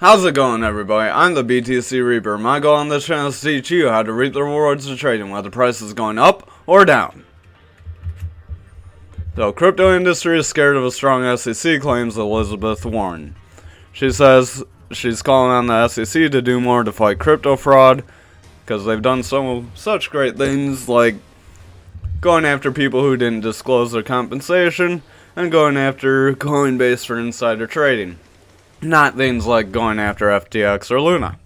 How's it going, everybody? I'm the BTC Reaper. My goal on this channel is to teach you how to reap the rewards of trading, whether the price is going up or down. The crypto industry is scared of a strong SEC, claims Elizabeth Warren. She says she's calling on the SEC to do more to fight crypto fraud, because they've done such great things like going after people who didn't disclose their compensation and going after Coinbase for insider trading. Not things like going after FTX or Luna.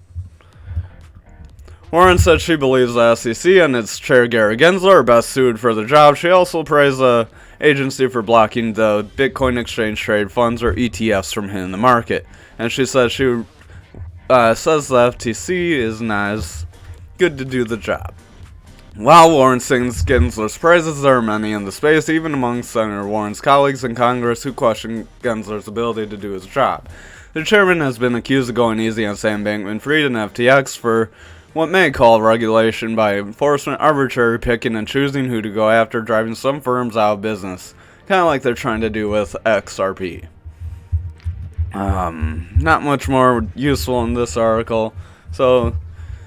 Warren said she believes the SEC and its chair Gary Gensler are best suited for the job. She also praised the agency for blocking the Bitcoin exchange trade funds, or ETFs, from hitting the market. And she says says the FTC is not as good to do the job. While Warren sings Gensler's praises, there are many in the space, even among Senator Warren's colleagues in Congress, who question Gensler's ability to do his job. The chairman has been accused of going easy on Sam Bankman-Fried and FTX for what may call regulation by enforcement, arbitrary picking and choosing who to go after, driving some firms out of business, kind of like they're trying to do with XRP. Not much more useful in this article, so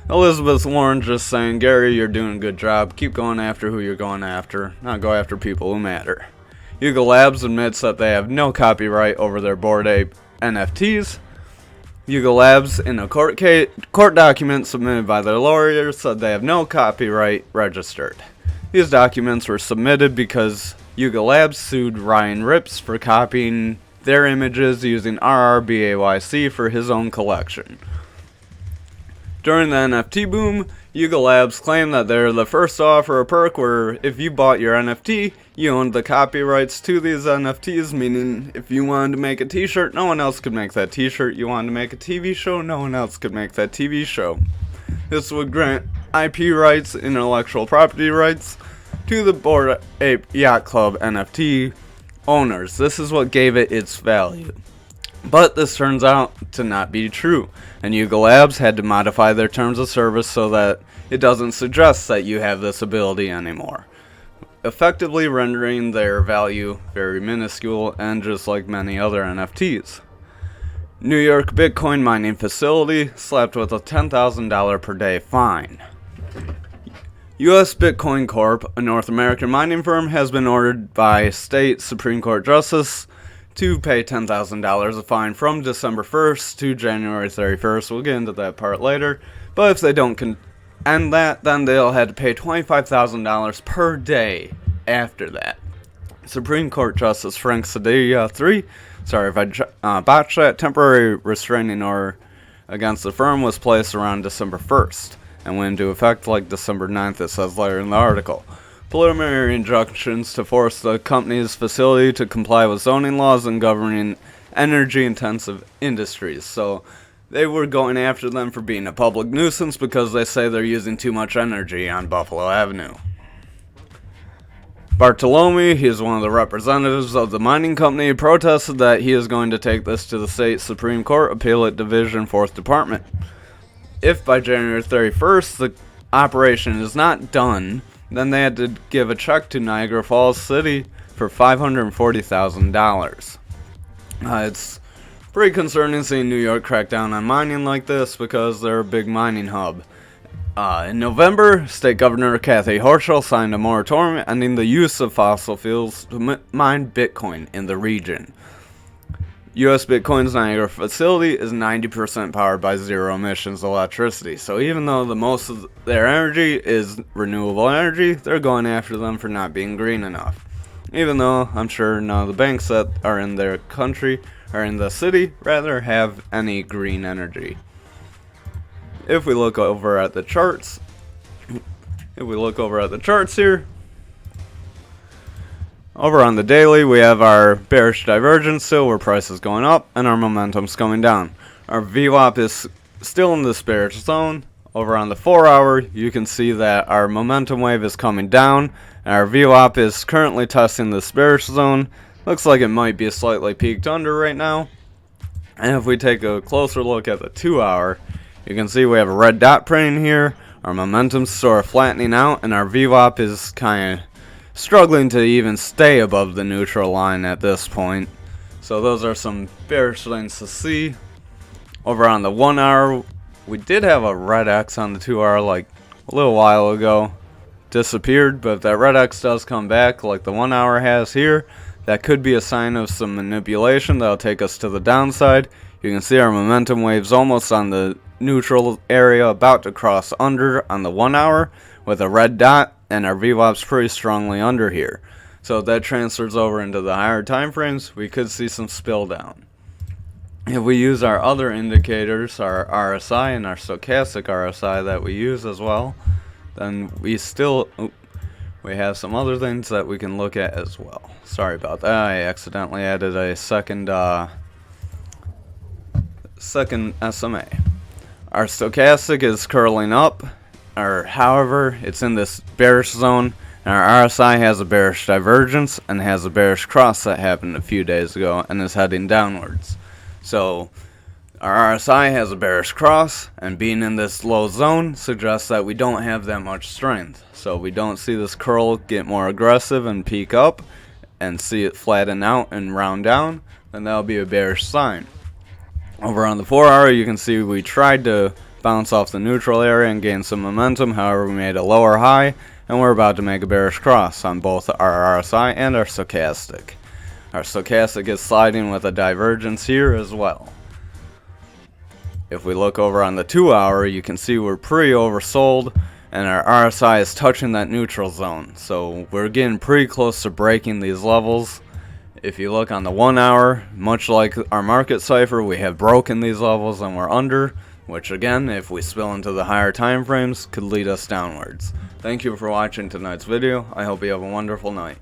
Elizabeth Warren just saying, Gary, you're doing a good job. Keep going after who you're going after, not go after people who matter. Yuga Labs admits that they have no copyright over their Bored Ape NFTs. Yuga Labs, in a court document submitted by their lawyers, said they have no copyright registered. These documents were submitted because Yuga Labs sued Ryan Rips for copying their images using BAYC for his own collection. During the NFT boom, Yuga Labs claimed that they're the first to offer a perk where if you bought your NFT, you owned the copyrights to these NFTs, meaning if you wanted to make a t-shirt, no one else could make that t-shirt. You wanted to make a TV show, no one else could make that TV show. This would grant IP rights, intellectual property rights, to the Bored Ape Yacht Club NFT owners. This is what gave it its value. But this turns out to not be true, and Yuga Labs had to modify their terms of service so that it doesn't suggest that you have this ability anymore, effectively rendering their value very minuscule, and just like many other NFTs. New York Bitcoin mining facility slapped with a $10,000 per day fine. U.S. Bitcoin Corp., a North American mining firm, has been ordered by state Supreme Court Justice to pay $10,000 a fine from December 1st to January 31st. We'll get into that part later. But if they don't end that, then they'll have to pay $25,000 per day after that. Supreme Court Justice Frank Sedilla III, sorry if I botched that, temporary restraining order against the firm was placed around December 1st and went into effect like December 9th, it says later in the article. Preliminary injunctions to force the company's facility to comply with zoning laws and governing energy-intensive industries. So they were going after them for being a public nuisance because they say they're using too much energy on Buffalo Avenue. Bartolome, he is one of the representatives of the mining company, protested that he is going to take this to the state Supreme Court Appellate Division 4th Department. If by January 31st the operation is not done, then they had to give a check to Niagara Falls City for $540,000. It's pretty concerning seeing New York crack down on mining like this because they're a big mining hub. In November, State Governor Kathy Hochul signed a moratorium ending the use of fossil fuels to mine Bitcoin in the region. U.S. Bitcoin's Niagara facility is 90% powered by zero emissions electricity, so even though the most of their energy is renewable energy, they're going after them for not being green enough. Even though I'm sure none of the banks that are in their country, or in the city, rather have any green energy. If we look over at the charts, here, over on the daily, we have our bearish divergence still, where price is going up and our momentum's coming down. Our VWAP is still in this bearish zone. Over on the 4 hour, you can see that our momentum wave is coming down, and our VWAP is currently testing this bearish zone. Looks like it might be slightly peaked under right now. And if we take a closer look at the 2 hour, you can see we have a red dot printing here. Our momentum's sort of flattening out, and our VWAP is kind of struggling to even stay above the neutral line at this point. So those are some bearish things to see. Over on the 1 hour, we did have a red X on the 2 hour like a little while ago. Disappeared, but if that red X does come back like the 1 hour has here, that could be a sign of some manipulation that'll take us to the downside. You can see our momentum waves almost on the neutral area, about to cross under on the 1 hour with a red dot, and our VWAP's pretty strongly under here. So if that transfers over into the higher time frames, we could see some spill down. If we use our other indicators, our RSI and our stochastic RSI that we use as well, then we have some other things that we can look at as well. Sorry about that, I accidentally added a second SMA. Our stochastic is curling up, however, it's in this bearish zone, and our RSI has a bearish divergence and has a bearish cross that happened a few days ago and is heading downwards. So our RSI has a bearish cross, and being in this low zone suggests that we don't have that much strength. So we don't see this curl get more aggressive and peak up and see it flatten out and round down, then that'll be a bearish sign. Over on the 4 hour, you can see we tried to bounce off the neutral area and gain some momentum. However, we made a lower high, and we're about to make a bearish cross on both our RSI and our stochastic. Our stochastic is sliding with a divergence here as well. If we look over on the 2 hour, you can see we're pretty oversold, and our RSI is touching that neutral zone. So we're getting pretty close to breaking these levels. If you look on the 1 hour, much like our market cipher, we have broken these levels and we're under, which again, if we spill into the higher time frames, could lead us downwards. Thank you for watching tonight's video. I hope you have a wonderful night.